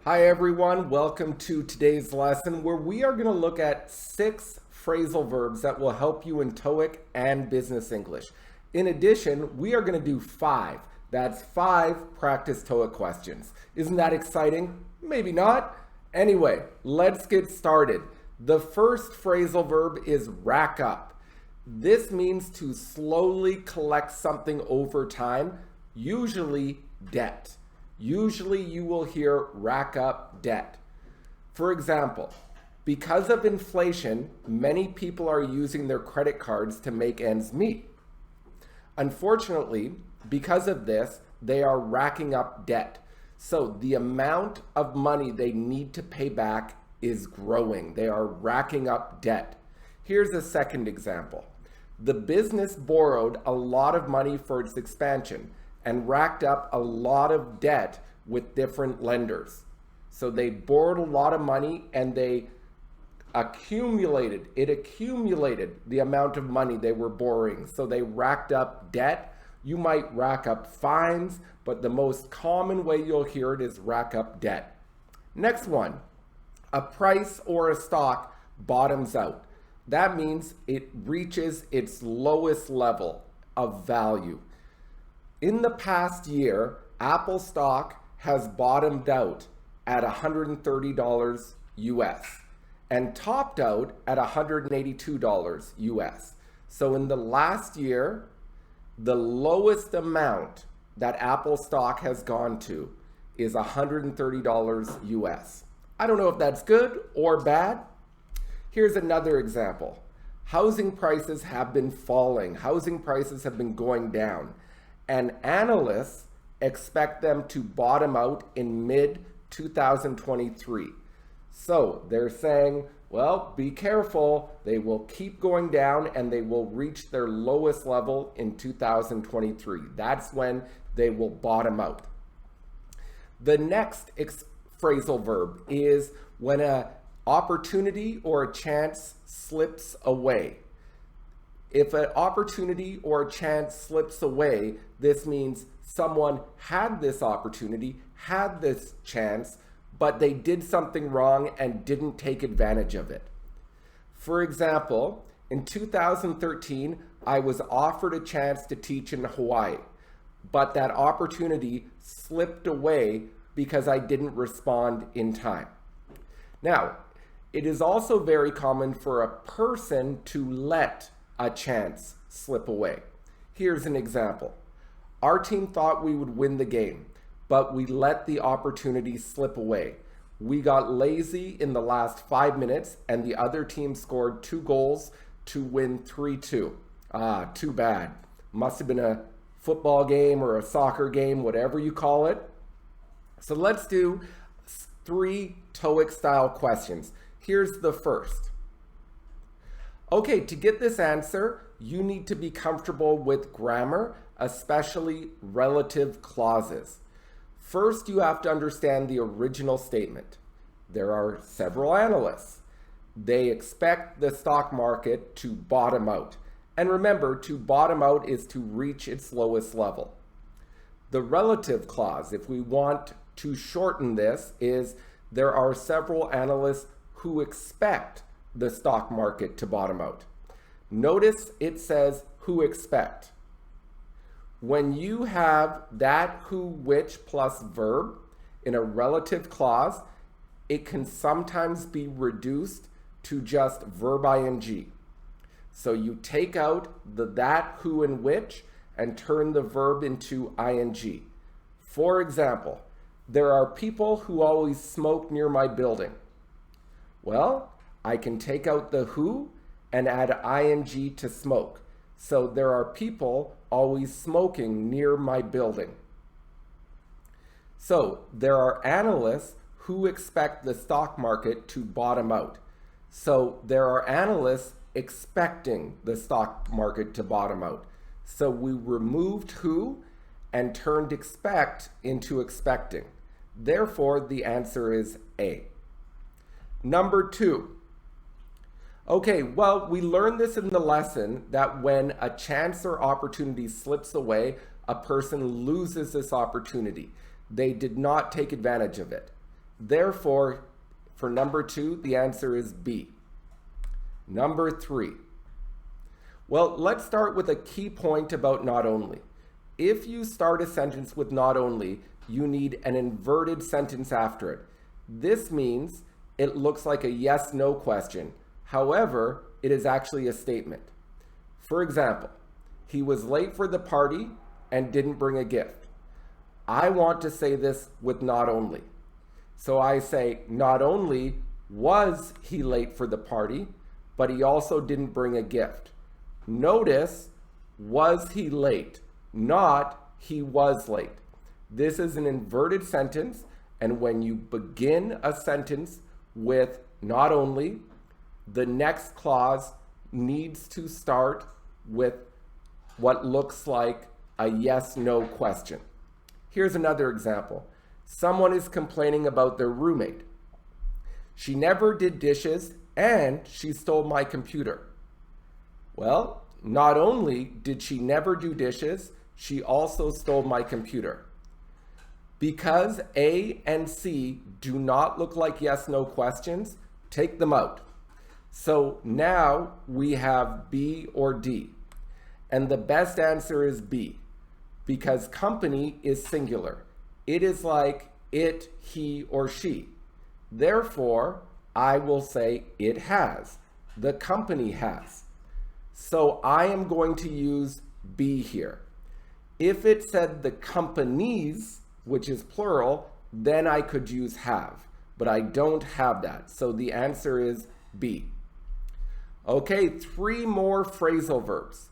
Hi everyone, welcome to today's lesson where we are going to look at 6 phrasal verbs that will help you in Toeic and Business English. In addition, we are going to do 5. That's 5 practice Toeic questions. Isn't that exciting? Maybe not. Anyway, let's get started. The first phrasal verb is rack up. This means to slowly collect something over time, usually debt. Usually you will hear rack up debt. For example, because of inflation, many people are using their credit cards to make ends meet. Unfortunately, because of this, they are racking up debt. So the amount of money they need to pay back is growing. They are racking up debt. Here's a second example. The business borrowed a lot of money for its expansion and racked up a lot of debt with different lenders. So they borrowed a lot of money and it accumulated the amount of money they were borrowing. So they racked up debt. You might rack up fines, but the most common way you'll hear it is rack up debt. Next one, a price or a stock bottoms out. That means it reaches its lowest level of value. In the past year, Apple stock has bottomed out at $130 US and topped out at $182 US. So in the last year, the lowest amount that Apple stock has gone to is $130 US. I don't know if that's good or bad. Here's another example. Housing prices have been falling. Housing prices have been going down. And analysts expect them to bottom out in mid-2023. So they're saying, well, be careful. They will keep going down and they will reach their lowest level in 2023. That's when they will bottom out. The next phrasal verb is when an opportunity or a chance slips away. If an opportunity or a chance slips away, this means someone had this opportunity, had this chance, but they did something wrong and didn't take advantage of it. For example, in 2013, I was offered a chance to teach in Hawaii, but that opportunity slipped away because I didn't respond in time. Now, it is also very common for a person to let a chance slip away. Here's an example. Our team thought we would win the game, but we let the opportunity slip away. We got lazy in the last 5 minutes and the other team scored 2 goals to win 3-2. Too bad. Must have been a football game or a soccer game, whatever you call it. So let's do 3 Toeic style questions. Here's the first. Okay, to get this answer, you need to be comfortable with grammar, especially relative clauses. First, you have to understand the original statement. There are several analysts. They expect the stock market to bottom out. And remember, to bottom out is to reach its lowest level. The relative clause, if we want to shorten this, is there are several analysts who expect the stock market to bottom out. Notice it says who expect. When you have that who, which plus verb in a relative clause, it can sometimes be reduced to just verb ing. So you take out the that, who, and which and turn the verb into ing. For example, there are people who always smoke near my building. Well, I can take out the who and add ing to smoke. So there are people always smoking near my building. So there are analysts who expect the stock market to bottom out. So there are analysts expecting the stock market to bottom out. So we removed who and turned expect into expecting. Therefore, the answer is A. Number 2. Okay, well, we learned this in the lesson that when a chance or opportunity slips away, a person loses this opportunity. They did not take advantage of it. Therefore, for number 2, the answer is B. Number 3. Well, let's start with a key point about not only. If you start a sentence with not only, you need an inverted sentence after it. This means it looks like a yes/no question. However, it is actually a statement. For example, he was late for the party and didn't bring a gift. I want to say this with not only. So I say, not only was he late for the party, but he also didn't bring a gift. Notice, was he late, not he was late. This is an inverted sentence, and when you begin a sentence with not only, the next clause needs to start with what looks like a yes/no question. Here's another example. Someone is complaining about their roommate. She never did dishes and she stole my computer. Well, not only did she never do dishes, she also stole my computer. Because A and C do not look like yes/no questions, take them out. So now we have B or D. And the best answer is B, because company is singular. It is like it, he, or she. Therefore, I will say it has. The company has. So I am going to use B here. If it said the companies, which is plural, then I could use have, but I don't have that. So the answer is B. Okay, 3 more phrasal verbs.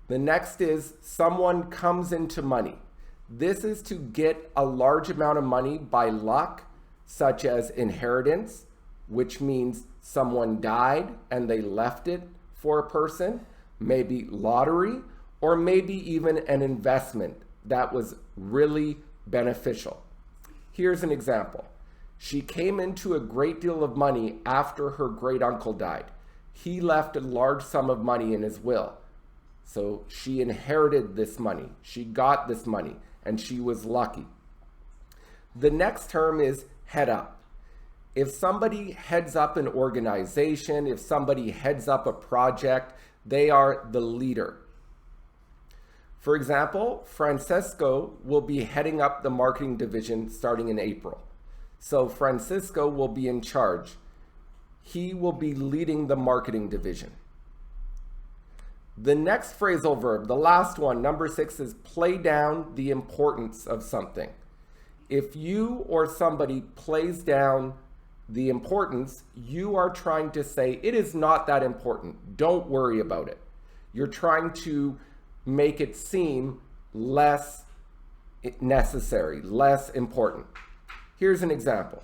The next is someone comes into money. This is to get a large amount of money by luck, such as inheritance, which means someone died and they left it for a person, maybe lottery, or maybe even an investment that was really beneficial. Here's an example. She came into a great deal of money after her great uncle died. He left a large sum of money in his will. So she inherited this money. She got this money and she was lucky. The next term is head up. If somebody heads up an organization, if somebody heads up a project, they are the leader. For example, Francisco will be heading up the marketing division starting in April. So Francisco will be in charge. He will be leading the marketing division. The next phrasal verb, the last one, number 6, is play down the importance of something. If you or somebody plays down the importance, you are trying to say it is not that important. Don't worry about it. You're trying to make it seem less necessary, less important. Here's an example.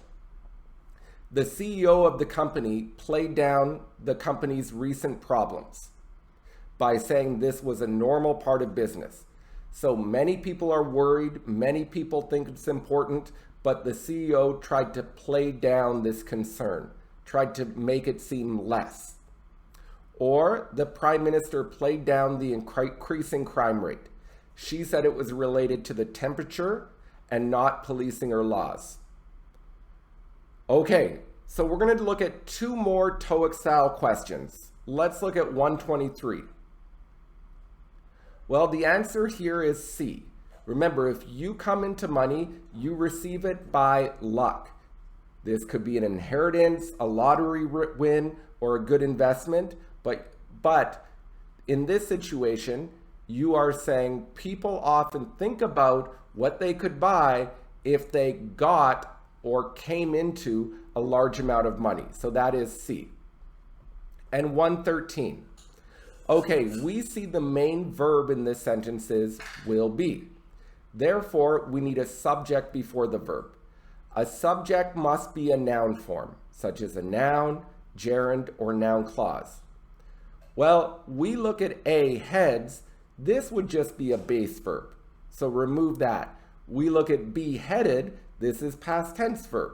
The CEO of the company played down the company's recent problems by saying this was a normal part of business. So many people are worried, many people think it's important, but the CEO tried to play down this concern, tried to make it seem less. Or the Prime Minister played down the increasing crime rate. She said it was related to the temperature and not policing or laws. Okay, so we're going to look at 2 more Toeic style questions. Let's look at 123. Well, the answer here is C. Remember, if you come into money, you receive it by luck. This could be an inheritance, a lottery win, or a good investment. But in this situation, you are saying people often think about what they could buy if they got or came into a large amount of money. So that is C. And 113. Okay, we see the main verb in this sentence is will be. Therefore, we need a subject before the verb. A subject must be a noun form, such as a noun, gerund, or noun clause. Well, we look at A, heads. This would just be a base verb, so remove that. We look at B, headed. This is past tense verb.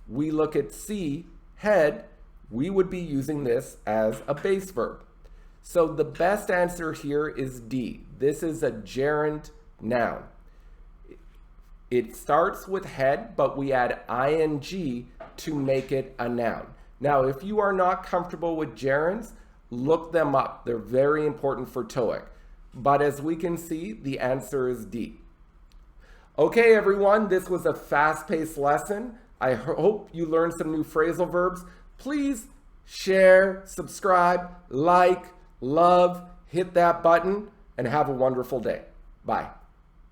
We look at C, head. We would be using this as a base verb. So the best answer here is D. This is a gerund noun. It starts with head, but we add ing to make it a noun. Now, if you are not comfortable with gerunds, look them up. They're very important for Toeic. But as we can see, the answer is D. Okay, everyone, this was a fast-paced lesson. I hope you learned some new phrasal verbs. Please share, subscribe, like, love, hit that button, and have a wonderful day. Bye.